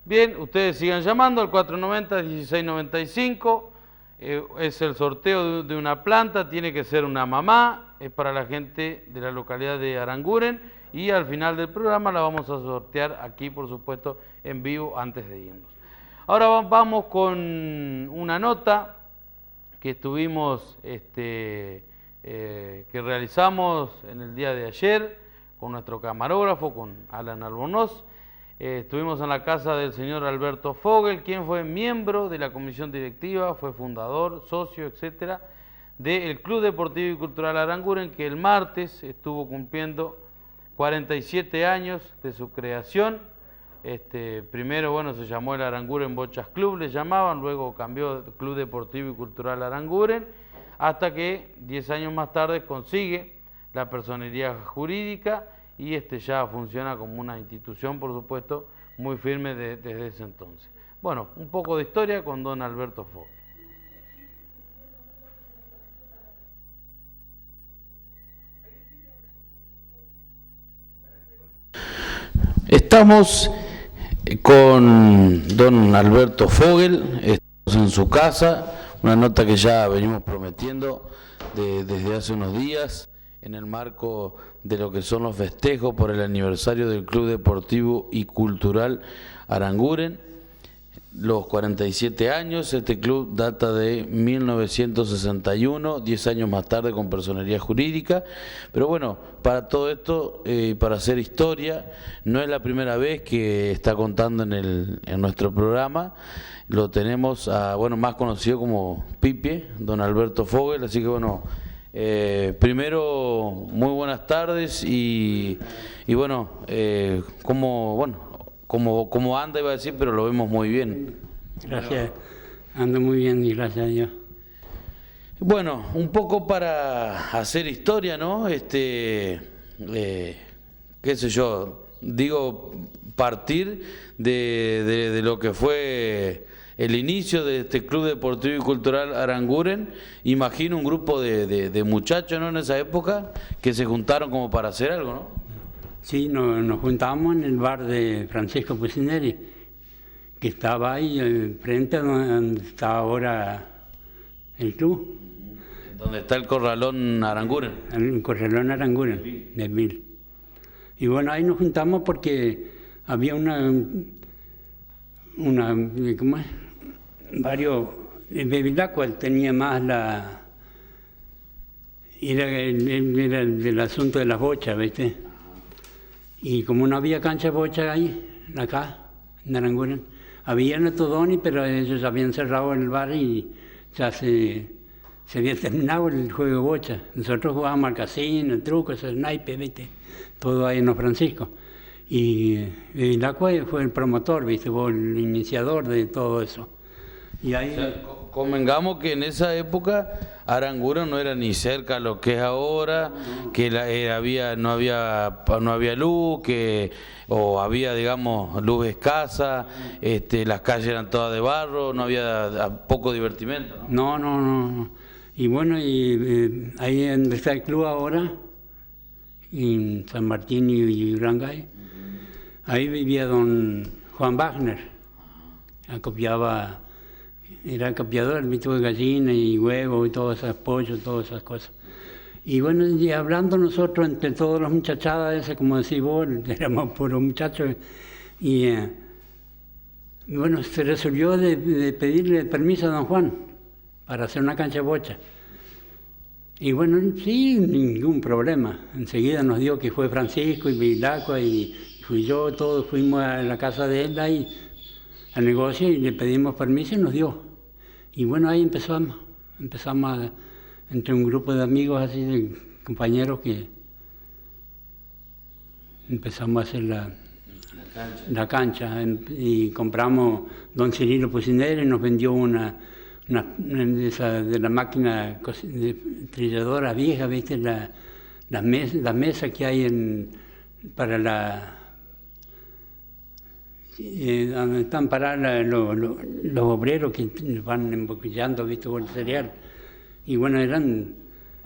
Bien, ustedes sigan llamando al 490-1695. Es el sorteo de una planta, tiene que ser una mamá, es para la gente de la localidad de Aranguren y al final del programa la vamos a sortear aquí, por supuesto, en vivo antes de irnos. Ahora vamos con una nota que estuvimos, que realizamos en el día de ayer con nuestro camarógrafo, con Alan Albornoz. Estuvimos en la casa del señor Alberto Fogel, quien fue miembro de la comisión directiva, fue fundador, socio, etcétera, del Club Deportivo y Cultural Aranguren, que el martes estuvo cumpliendo 47 años de su creación. Primero, bueno, se llamó el Aranguren Bochas Club, le llamaban, luego cambió Club Deportivo y Cultural Aranguren, hasta que 10 años más tarde consigue la personería jurídica y ya funciona como una institución, por supuesto, muy firme desde ese entonces. Bueno, un poco de historia con don Alberto Fogel. Estamos con don Alberto Fogel, estamos en su casa, una nota que ya venimos prometiendo desde hace unos días, en el marco de lo que son los festejos por el aniversario del Club Deportivo y Cultural Aranguren, los 47 años. Este club data de 1961, 10 años más tarde con personería jurídica, pero bueno, para todo esto, para hacer historia, no es la primera vez que está contando en nuestro programa. Lo tenemos más conocido como Pipe, don Alberto Fogel, así que bueno, primero, muy buenas tardes y bueno, como anda iba a decir, pero lo vemos muy bien. Gracias, ando muy bien y gracias a Dios. Bueno, un poco para hacer historia, ¿no? Qué sé yo, digo, partir de lo que fue el inicio de este Club Deportivo y Cultural Aranguren. Imagino un grupo de muchachos, ¿no?, en esa época, que se juntaron como para hacer algo, ¿no? Sí, nos juntábamos en el bar de Francisco Pucineri, que estaba ahí frente a donde está ahora el club. Donde está el Corralón Aranguren. El Corralón Aranguren, de Vil. Y bueno, ahí nos juntamos porque había ¿cómo es? Bevilacqua tenía más era el asunto de las bochas, ¿viste? Y como no había cancha de bocha ahí, acá, en Aranguren, había en Todoni, pero ellos habían cerrado el bar y ya se había terminado el juego de bocha. Nosotros jugábamos al casino, el truco, el naipe, ¿viste? Todo ahí en los Franciscos. Y Bevilacqua fue el promotor, ¿viste? Fue el iniciador de todo eso. Y ahí... O sea, convengamos que en esa época Aranguren no era ni cerca a lo que es ahora, que no había luz, o había, digamos, luz escasa, las calles eran todas de barro, no había poco divertimento, ¿no? No. Y bueno, ahí donde está el club ahora, en San Martín y Urangay, ahí vivía don Juan Wagner, era copiador, viste, de gallina y huevo y todos esos pollos, todas esas cosas. Y bueno, y hablando nosotros entre todos los muchachadas esas, como decís vos, éramos puros muchachos, y bueno, se resolvió de pedirle permiso a don Juan para hacer una cancha de bocha. Y bueno, sí, ningún problema. Enseguida nos dio que fue Francisco y Bevilacqua y fui yo, todos fuimos a la casa de él ahí al negocio y le pedimos permiso y nos dio. Y bueno, ahí empezamos entre un grupo de amigos así, de compañeros, que empezamos a hacer la cancha y compramos, don Cirilo Pucineri nos vendió una de la máquina de trilladora vieja, ¿viste? Las mesas que hay para donde están parados los obreros que van emboquillando, ¿viste?, por el cereal. Y bueno,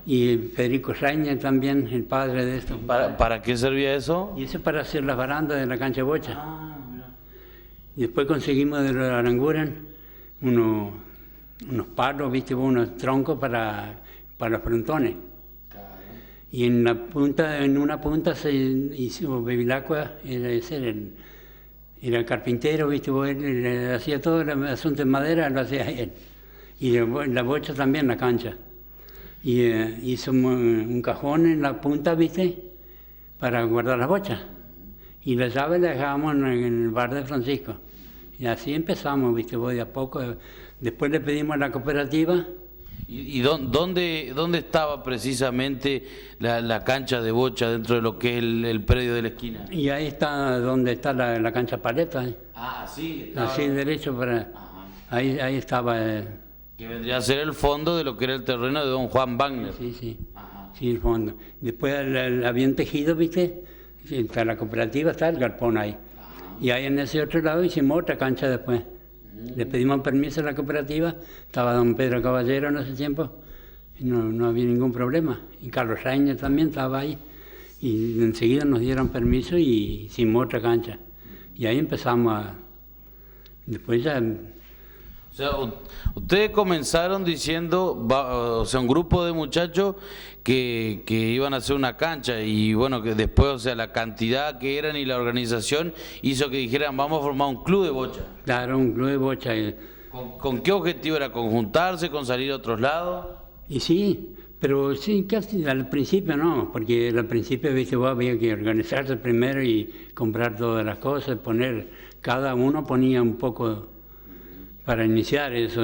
y Federico Reina también, el padre de esto. ¿Para qué servía eso? Y eso para hacer las barandas de la cancha de bocha. Y después conseguimos de los Aranguren unos palos, ¿viste? Unos troncos para los frontones. Y en una punta se hizo Bevilacqua, era el carpintero, ¿viste? Él hacía todo el asunto en madera, lo hacía él. Y la bocha también, la cancha. Y hizo un cajón en la punta, ¿viste? Para guardar las bochas. Y la llave la dejábamos en el bar de Francisco. Y así empezamos, ¿viste? De a poco. Después le pedimos a la cooperativa. ¿Y dónde estaba precisamente la cancha de bocha dentro de lo que es el predio de la esquina? Y ahí está donde está la cancha paleta. Ah, sí. Estaba... Así derecho para... Ahí estaba... que vendría a ser el fondo de lo que era el terreno de don Juan Wagner. Sí. Sí, el fondo. Después habían tejido, ¿viste? Para la cooperativa está el galpón ahí. Y ahí en ese otro lado hicimos otra cancha después. Le pedimos permiso a la cooperativa, estaba don Pedro Caballero en ese tiempo, y no había ningún problema. Y Carlos Reiner también estaba ahí. Y enseguida nos dieron permiso y hicimos otra cancha. Y ahí empezamos a... Después ya... O sea, ustedes comenzaron diciendo, o sea, un grupo de muchachos que iban a hacer una cancha y bueno, que después, o sea, la cantidad que eran y la organización hizo que dijeran, vamos a formar un club de bocha. Claro, un club de bocha. ¿Con qué objetivo era? ¿Con juntarse, con salir a otros lados? Y sí, pero sí, casi al principio no, porque al principio, viste, había que organizarse primero y comprar todas las cosas, cada uno ponía un poco... para iniciar eso.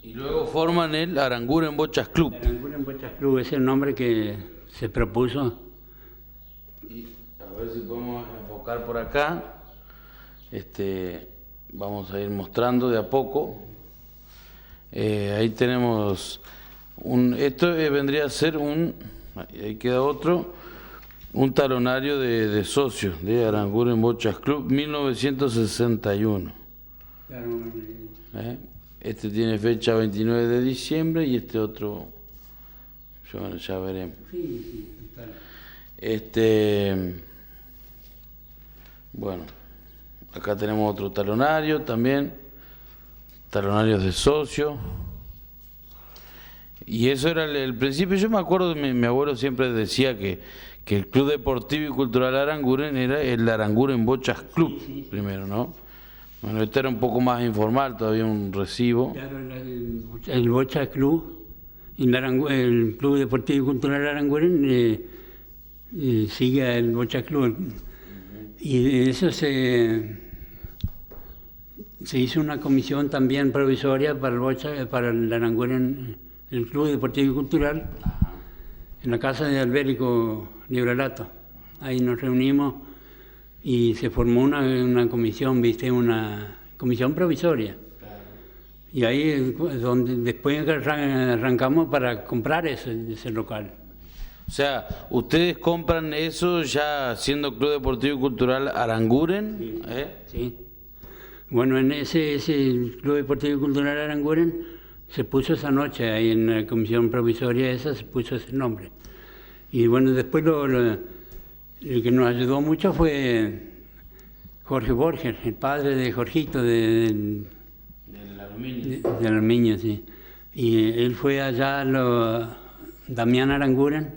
Y luego forman el Aranguren Bochas Club. Aranguren Bochas Club es el nombre que se propuso. Y a ver si podemos enfocar por acá. Vamos a ir mostrando de a poco. Ahí tenemos esto vendría a ser ahí queda otro, un talonario de socios de Aranguren Bochas Club 1961. Este tiene fecha 29 de diciembre y este otro, ya veremos. Bueno, acá tenemos otro talonario también, talonarios de socio. Y eso era el principio. Yo me acuerdo, mi abuelo siempre decía que el Club Deportivo y Cultural Aranguren era el Aranguren Bochas Club, primero, ¿no? Bueno, este era un poco más informal, todavía un recibo. Claro, el Bocha Club, el Club Deportivo y Cultural Aranguren sigue el Bocha Club. Y de eso se hizo una comisión también provisoria para el Bocha, para el Aranguren, el Club Deportivo y Cultural, en la casa de Albérico Librelato. Ahí nos reunimos. Y se formó una comisión, viste, una comisión provisoria. Claro. Y ahí es donde después arrancamos para comprar ese local. O sea, ¿ustedes compran eso ya siendo Club Deportivo y Cultural Aranguren? Sí. Sí. Bueno, en ese Club Deportivo y Cultural Aranguren se puso esa noche, ahí en la comisión provisoria esa se puso ese nombre. Y bueno, después el que nos ayudó mucho fue Jorge Borges, el padre de Jorgito del Armiño, sí. Y él fue allá a Damián Aranguren,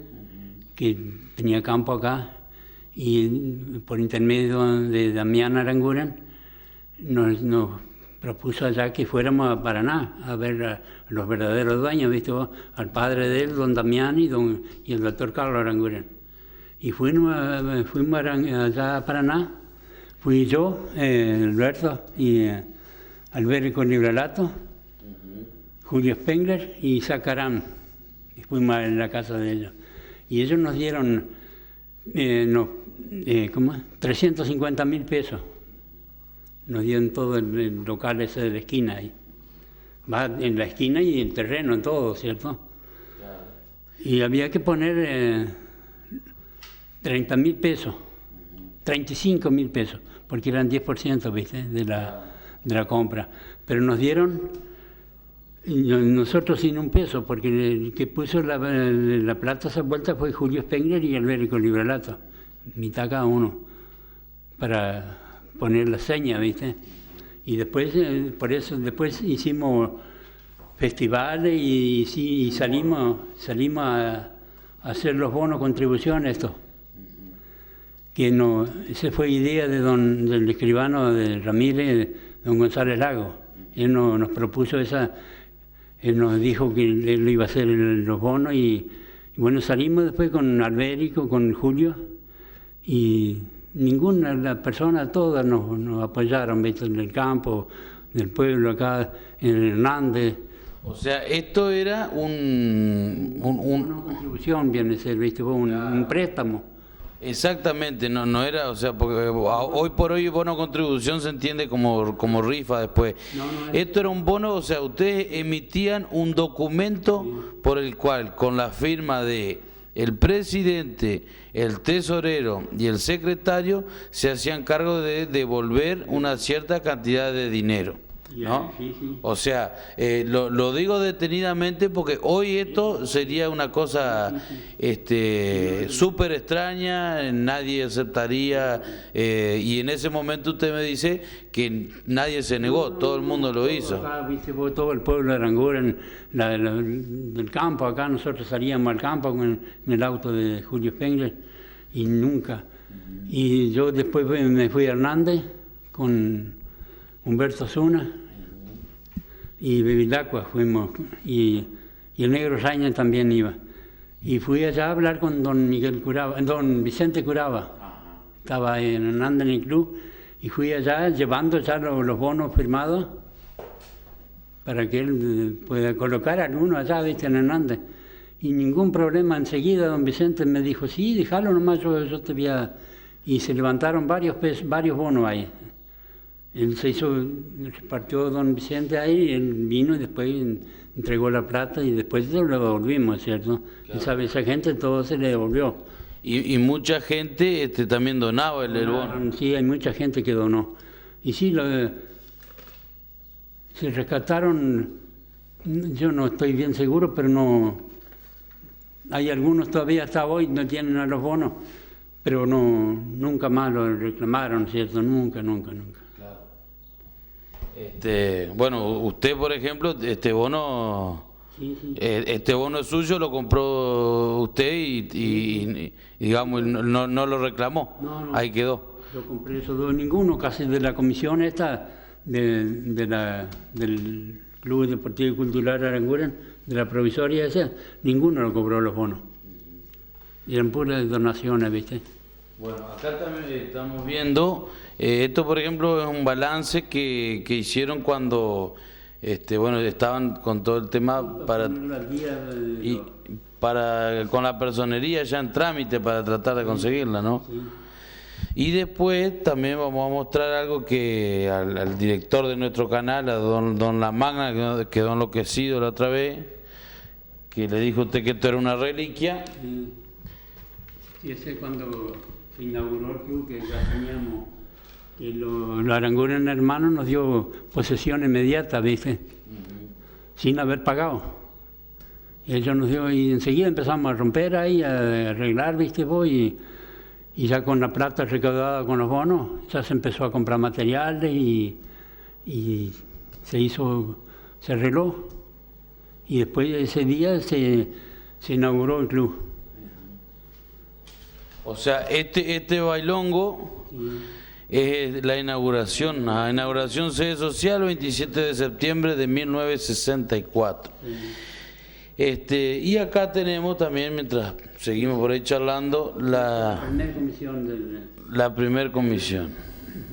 que tenía campo acá, y por intermedio de Damián Aranguren nos propuso allá que fuéramos a Paraná a ver a los verdaderos dueños, ¿viste vos? Al padre de él, don Damián, y el doctor Carlos Aranguren. Y fuimos allá a Paraná, fui yo, Alberto, y Albérico Librelato, Julio Spengler y Sacarán. Y fuimos a la casa de ellos. Y ellos nos dieron 350.000 pesos. Nos dieron todo el local ese de la esquina ahí. Va en la esquina y el terreno, en todo, ¿cierto? Claro. Y había que poner 30.000 pesos, 35.000 pesos, porque eran 10%, ¿viste? de la compra. Pero nos dieron, nosotros sin un peso, porque el que puso la plata a esa vuelta fue Julio Spengler y Albérico Librelato, mitad cada uno, para poner la seña, ¿viste? Y después, por eso, después hicimos festivales y salimos a hacer los bonos contribución esto. Que no, esa fue idea del escribano de Ramírez, don González Lago. Él nos propuso esa, él nos dijo que él iba a hacer los bonos y bueno, salimos después con Albérico, con Julio, y ninguna de las personas, todas nos apoyaron, ¿viste? En el campo, del pueblo acá, en Hernández. O sea, esto era una contribución, viene a ser, ¿viste? Un préstamo. Exactamente, no era, o sea, porque hoy por hoy bono contribución se entiende como rifa después. Esto era un bono, o sea, ustedes emitían un documento por el cual, con la firma de el presidente, el tesorero y el secretario, se hacían cargo de devolver una cierta cantidad de dinero, ¿no? Sí. O sea, lo digo detenidamente porque hoy esto sería una cosa súper extraña, nadie aceptaría, y en ese momento usted me dice que nadie se negó, todo el mundo lo hizo. Acá, viste vos, todo el pueblo de Aranguren, del campo, acá nosotros salíamos al campo con el auto de Julio Spengler y nunca. Y yo después me fui a Hernández con Humberto Zuna y Bevilacqua fuimos, y el negro Saña también iba. Y fui allá a hablar con don Vicente Curaba. Estaba en Hernández en el club, y fui allá llevando ya los bonos firmados para que él pueda colocar alguno allá, ¿viste? En Hernández. Y ningún problema, enseguida don Vicente me dijo, sí, déjalo nomás, yo te voy a... Y se levantaron varios bonos ahí. Él partió don Vicente ahí, él vino y después entregó la plata y después lo devolvimos, ¿cierto? Claro. Y esa gente todo se le devolvió. Y mucha gente también donaba el bono. Sí, hay mucha gente que donó. Y sí, se rescataron, yo no estoy bien seguro, pero no... Hay algunos todavía hasta hoy no tienen a los bonos, pero nunca más lo reclamaron, ¿cierto? Nunca. Bueno, usted, por ejemplo, este bono suyo lo compró usted y digamos, no lo reclamó, no, ahí quedó. Yo compré eso, ninguno casi de la comisión esta del Club Deportivo y Cultural Aranguren, de la provisoria esa, ninguno lo cobró los bonos. Eran puras donaciones, ¿viste? Bueno, acá también estamos viendo, esto por ejemplo es un balance que hicieron cuando estaban con todo el tema con la personería ya en trámite para tratar de conseguirla, ¿no? Sí. Y después también vamos a mostrar algo que al director de nuestro canal, a don La Magna, que quedó enloquecido la otra vez, que le dijo a usted que esto era una reliquia. Sí, ese cuando se inauguró el club, que ya teníamos, que los Aranguren hermanos nos dio posesión inmediata, ¿viste? Sin haber pagado. Y ellos nos dio, y enseguida empezamos a romper ahí, a arreglar, ¿viste vos? Y ya con la plata recaudada con los bonos, ya se empezó a comprar materiales y se arregló. Y después de ese día se inauguró el club. O sea, este bailongo es la inauguración sede social, 27 de septiembre de 1964. Y acá tenemos también, mientras seguimos por ahí charlando, la primera comisión.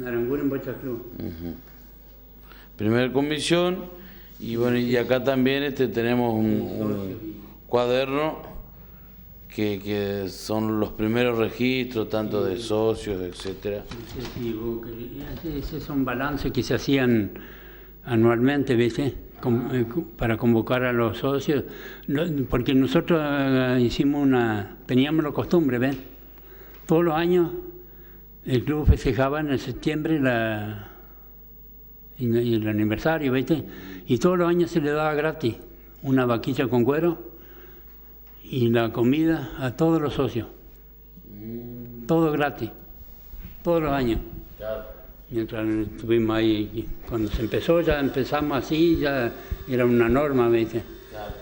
Aranguren Bocha Club. Primer comisión, y bueno, y acá también tenemos un cuaderno que son los primeros registros, tanto de socios, etcétera. Esos son balances que se hacían anualmente, ¿viste? Para convocar a los socios, porque nosotros teníamos la costumbre, ¿ven? Todos los años el club festejaba en septiembre el aniversario, ¿viste? Y todos los años se le daba gratis una vaquilla con cuero y la comida a todos los socios. Todo gratis, todos los años. Claro. Mientras estuvimos ahí, cuando se empezó, ya empezamos así, ya era una norma, ¿viste? Claro.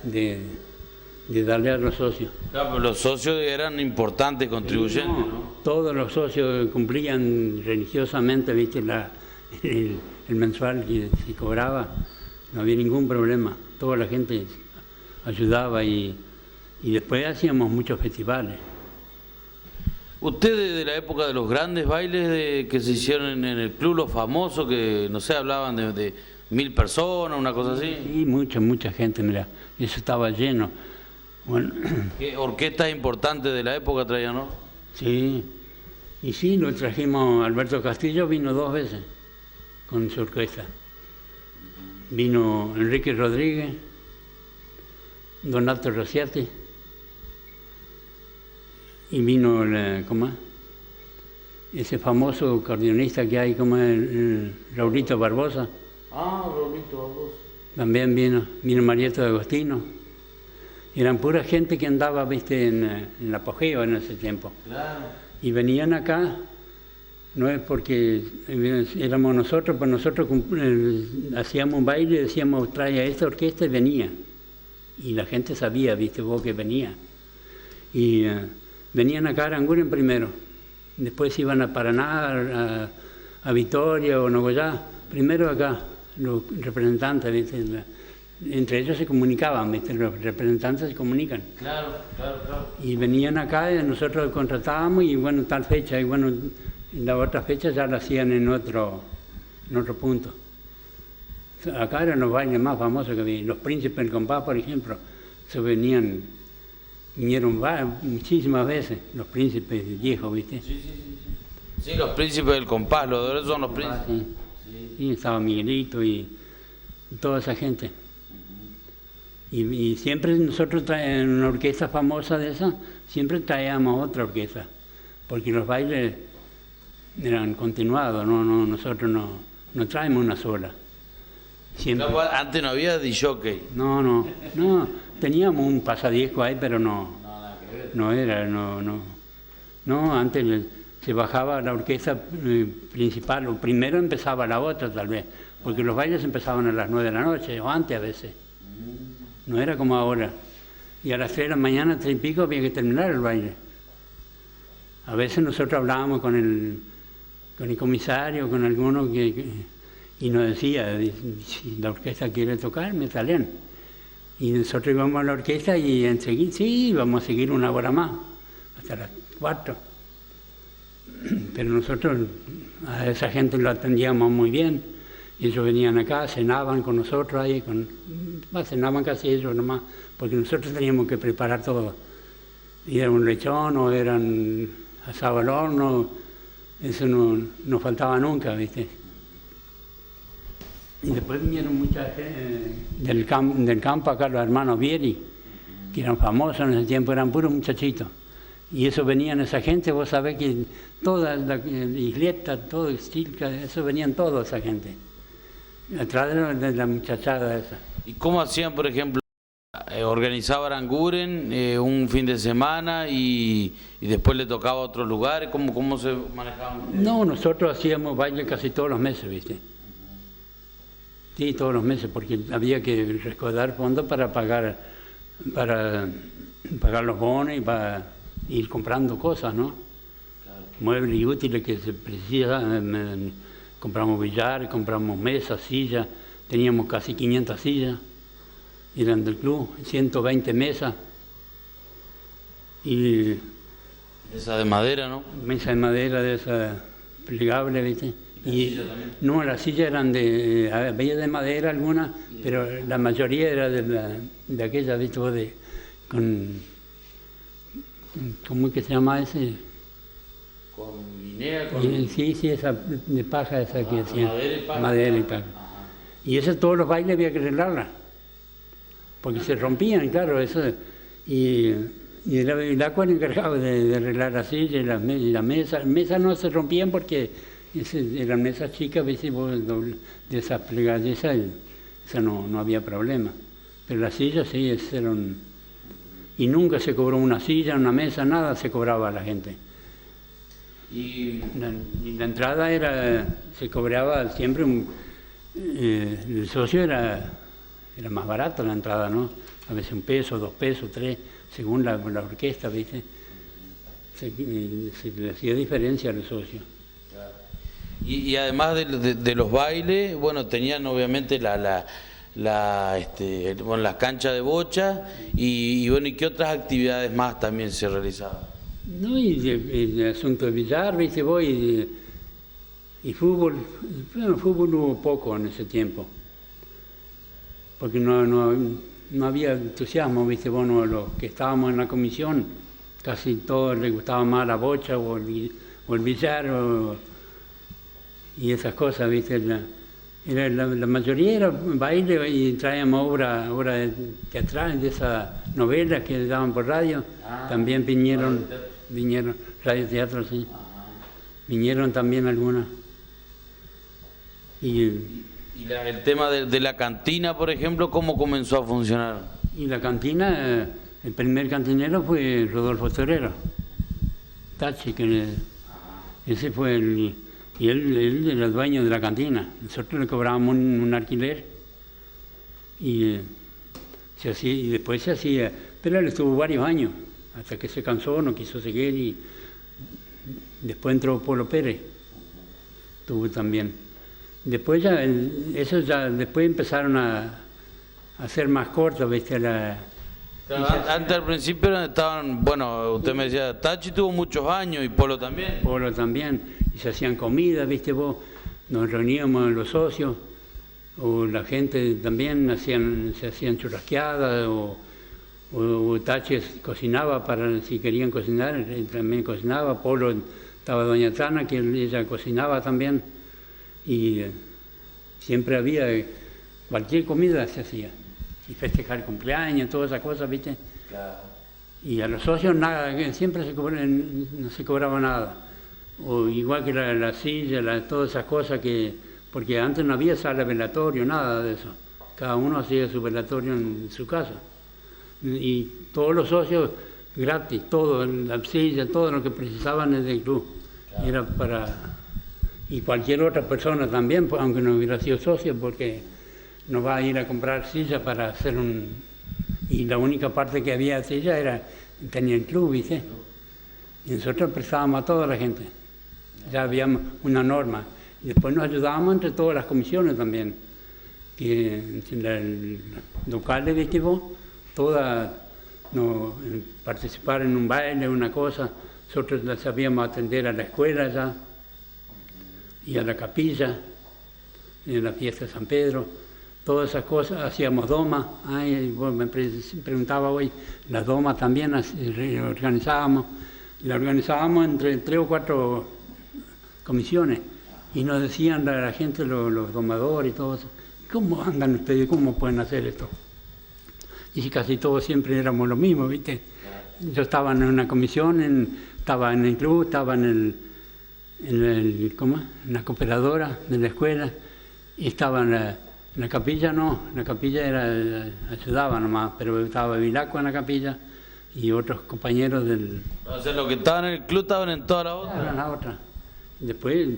De darle a los socios. Claro, pero los socios eran importantes contribuyentes, ¿no? Todos los socios cumplían religiosamente, ¿viste? El mensual que se cobraba, no había ningún problema. Toda la gente ayudaba y después hacíamos muchos festivales. Ustedes de la época de los grandes bailes que se hicieron en el club, los famosos, que no sé, hablaban de 1000 personas, una cosa así. Sí, mucha gente, mira, eso estaba lleno. Bueno, ¿Qué orquestas importantes de la época traían, no? sí, y sí, lo trajimos, Alberto Castillo vino 2 veces con su orquesta. Vino Enrique Rodríguez, Donato Rosciati, y vino, ¿cómo es? Ese famoso acordeonista que hay, como el Raulito Barbosa. Ah, Raulito Barbosa. También vino Marieta de Agostino. Eran pura gente que andaba, viste, en apogeo en ese tiempo. Claro. Y venían acá, no es porque éramos nosotros, pues nosotros hacíamos un baile, decíamos, trae a esta orquesta y venía. Y la gente sabía, viste vos, que venía. Y venían acá a Aranguren primero, después iban a Paraná, a Vitoria o Nogoyá, primero acá, los representantes, ¿viste? Entre ellos se comunicaban, ¿viste? Los representantes se comunican. Claro. Y venían acá y nosotros contratábamos y bueno, tal fecha, y bueno, la otra fecha ya la hacían en otro punto. Acá eran los bailes más famosos que había. Los Príncipes del Compás, por ejemplo, vinieron muchísimas veces, los príncipes viejos, ¿viste? Sí, los Príncipes del Compás, los de ahora son los príncipes. Sí, estaba Miguelito y toda esa gente. Y siempre nosotros en una orquesta famosa de esa, siempre traíamos otra orquesta, porque los bailes eran continuados, nosotros no traemos una sola. Siempre. Antes no había disjockey. No, teníamos un pasadisco ahí, pero no era. Antes se bajaba la orquesta principal, o primero empezaba la otra tal vez, porque los bailes empezaban a las 9 de la noche, o antes a veces. No era como ahora. Y a las 3 de la mañana, 3 y pico, había que terminar el baile. A veces nosotros hablábamos con el comisario, con alguno y nos decía, si la orquesta quiere tocar, me salen. Y nosotros íbamos a la orquesta y enseguida, sí, vamos a seguir 1 hora más, hasta las 4. Pero nosotros a esa gente lo atendíamos muy bien. Ellos venían acá, cenaban con nosotros ahí, cenaban casi ellos nomás, porque nosotros teníamos que preparar todo. Y era un lechón o eran asado al horno, eso no faltaba nunca, ¿viste? Y después vinieron mucha gente del campo acá, los hermanos Vieri, que eran famosos en ese tiempo, eran puros muchachitos. Y eso venían esa gente, vos sabés que toda la isleta, todo Estilca, eso venían toda esa gente. Atrás de la muchachada esa. ¿Y cómo hacían, por ejemplo, organizaba Aranguren un fin de semana y después le tocaba a otro lugar? ¿Cómo se manejaban? No, nosotros hacíamos baile casi todos los meses, ¿viste? Sí, todos los meses, porque había que recaudar fondos para pagar los bonos y para ir comprando cosas, ¿no? Claro. Muebles y útiles que se precisan. Compramos billar, compramos mesas, sillas, teníamos casi 500 sillas, eran del club, 120 mesas. Y esa de madera, ¿no? Mesa de madera, de esa plegable, ¿viste? Y no, las sillas eran había de madera algunas, pero la mayoría era de aquella, ¿viste? ¿Cómo es que se llama ese? Con guinea, Sí, esa de paja, esa que hacían. Madera y paja. Y eso todos los bailes había que arreglarla, porque se rompían, claro, eso. Y el agua era encargado de arreglar la silla y la mesa. Las mesas no se rompían porque eran mesas chicas, ¿viste? De esas plegadizas, esa no había problema. Pero las sillas sí, y nunca se cobró una silla, una mesa, nada se cobraba a la gente. Y La entrada se cobraba siempre el socio era más barato la entrada, ¿no? A veces 1 peso, 2 pesos, 3, según la orquesta, ¿viste? Se le hacía diferencia a los socios. Y además de los bailes, bueno, tenían obviamente bueno, las canchas de bocha y bueno, ¿y qué otras actividades más también se realizaban? No, y el asunto de billar, ¿viste vos? Y fútbol. Bueno, fútbol hubo poco en ese tiempo, porque no había entusiasmo, ¿viste vos? No, los que estábamos en la comisión, casi todos les gustaba más la bocha o el billar y esas cosas, ¿viste? La mayoría era baile y traíamos obras teatrales, de esas novelas que daban por radio. También vinieron radio teatro, sí. Vinieron también algunas. Y el tema de la cantina, por ejemplo, ¿cómo comenzó a funcionar? Y la cantina, el primer cantinero fue Rodolfo Torero, Tachi, ese fue y él era el dueño de la cantina. Nosotros le cobrábamos un alquiler y después se hacía, pero él estuvo varios años, hasta que se cansó, no quiso seguir y después entró Polo Pérez, estuvo también. Después después empezaron a hacer más cortos, ¿viste? Antes al principio estaban, bueno, usted me decía, Tachi tuvo muchos años y Polo también. Polo también, y se hacían comidas, ¿viste vos? Nos reuníamos los socios, o la gente también se hacían churrasqueadas, o Tachi cocinaba si querían cocinar, él también cocinaba. Polo, estaba doña Tana, que ella cocinaba también, y siempre había, cualquier comida se hacía. Y festejar cumpleaños, todas esas cosas, ¿viste? Claro. Y a los socios nada, siempre no se cobraba nada. O igual que la silla, todas esas cosas porque antes no había sala de velatorio, nada de eso. Cada uno hacía su velatorio en su casa. Y todos los socios gratis, todo, la silla, todo lo que precisaban es del club. Claro. Era y cualquier otra persona también, aunque no hubiera sido socio, porque no va a ir a comprar silla para hacer y la única parte que había de silla tenía el club, ¿viste? Y nosotros prestábamos a toda la gente. Ya habíamos una norma. Y después nos ayudábamos entre todas las comisiones también. Que el locales, ¿viste vos? Todas participar en un baile, una cosa. Nosotros las sabíamos atender a la escuela ya y a la capilla, en la fiesta de San Pedro. Todas esas cosas, hacíamos domas. Vos me preguntaba hoy, las domas también organizábamos. La organizábamos entre 3 o 4 comisiones. Y nos decían la gente, los domadores y todo eso, ¿cómo andan ustedes? ¿Cómo pueden hacer esto? Y casi todos siempre éramos lo mismo, ¿viste? Yo estaba en una comisión, estaba en el club, estaba en la cooperadora de la escuela, y estaba en la capilla la capilla ayudaba nomás, pero estaba Vilacqua en la capilla y otros compañeros del... O sea, los que estaban en el club estaban en toda la otra. En la otra. Después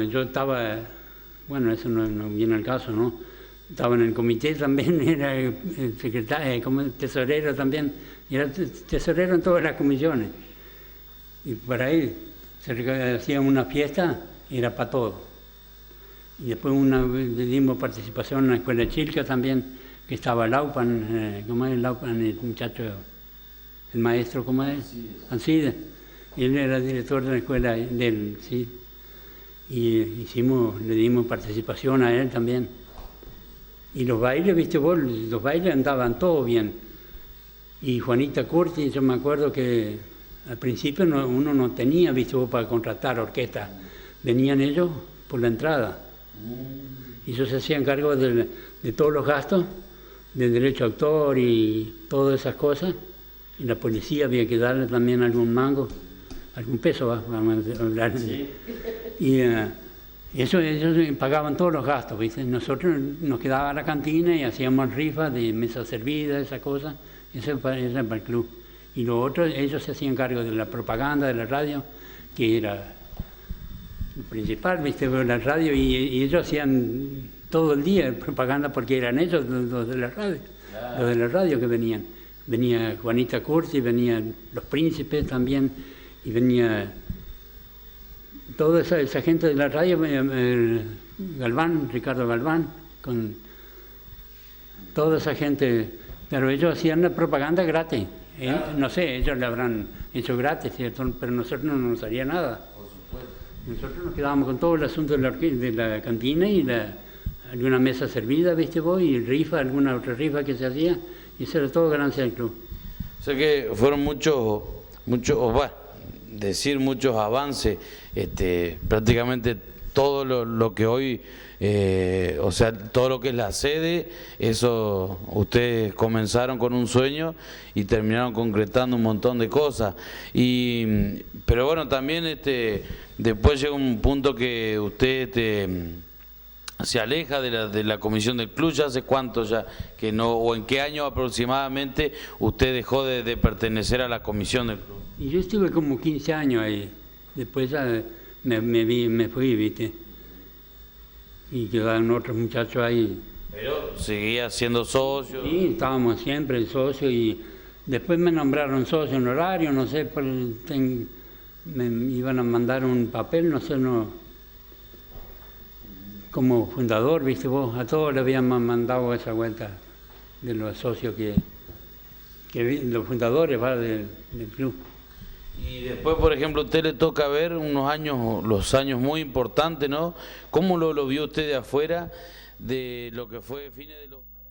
yo estaba, bueno, eso no viene al caso, ¿no? Estaba en el comité también, era el secretario, como tesorero también, y era tesorero en todas las comisiones. Y por ahí se hacía una fiesta, era para todo. Y después le dimos participación en la escuela de Chilca también, que estaba Laupan, ¿cómo es Laupan? El muchacho, el maestro, ¿cómo es? Alcide. Y él era director de la escuela de él, sí. Y le dimos participación a él también. Y los bailes, viste vos, los bailes andaban todos bien. Y Juanita Curti, yo me acuerdo que al principio uno no tenía, viste vos, para contratar orquesta. Venían ellos por la entrada. Y ellos se hacían cargo de todos los gastos, del derecho a autor y todas esas cosas. Y la policía había que darle también algún mango, algún peso, vamos a hablar. Sí. Y ellos pagaban todos los gastos, ¿viste? Nosotros nos quedaba la cantina y hacíamos rifas de mesa servida, esas cosas. Eso era para el club. Y lo otro, ellos se hacían cargo de la propaganda, de la radio, que era el principal, viste, la radio, y ellos hacían todo el día propaganda porque eran ellos los de la radio, los de la radio que venían. Venía Juanita Curti, venían los príncipes también, y venía toda esa gente de la radio, Galván, Ricardo Galván, con toda esa gente, pero ellos hacían la propaganda gratis. No sé, ellos le habrán hecho gratis, ¿cierto? Pero nosotros no nos haría nada. Nosotros nos quedábamos con todo el asunto de la cantina y alguna mesa servida, viste vos, y rifa, alguna otra rifa que se hacía, y eso era todo ganancia del club. O sea que fueron muchos, muchos avances, prácticamente todo lo que hoy, o sea, todo lo que es la sede, eso ustedes comenzaron con un sueño y terminaron concretando un montón de cosas. Pero bueno, también después llega un punto que usted se aleja de la comisión del club. ¿Ya hace cuánto ya que no, o en qué año aproximadamente usted dejó de pertenecer a la comisión del club? Y yo estuve como 15 años ahí, después ya me fui, viste, y quedaron otros muchachos ahí. Pero seguía siendo socio. Sí, estábamos siempre socios, y después me nombraron socio honorario, no sé, me iban a mandar un papel, no sé, como fundador, viste vos, a todos le habían mandado esa vuelta de los socios que los fundadores del club. Y después, por ejemplo, a usted le toca ver los años muy importantes, ¿no? ¿Cómo lo vio usted de afuera de lo que fue fines de los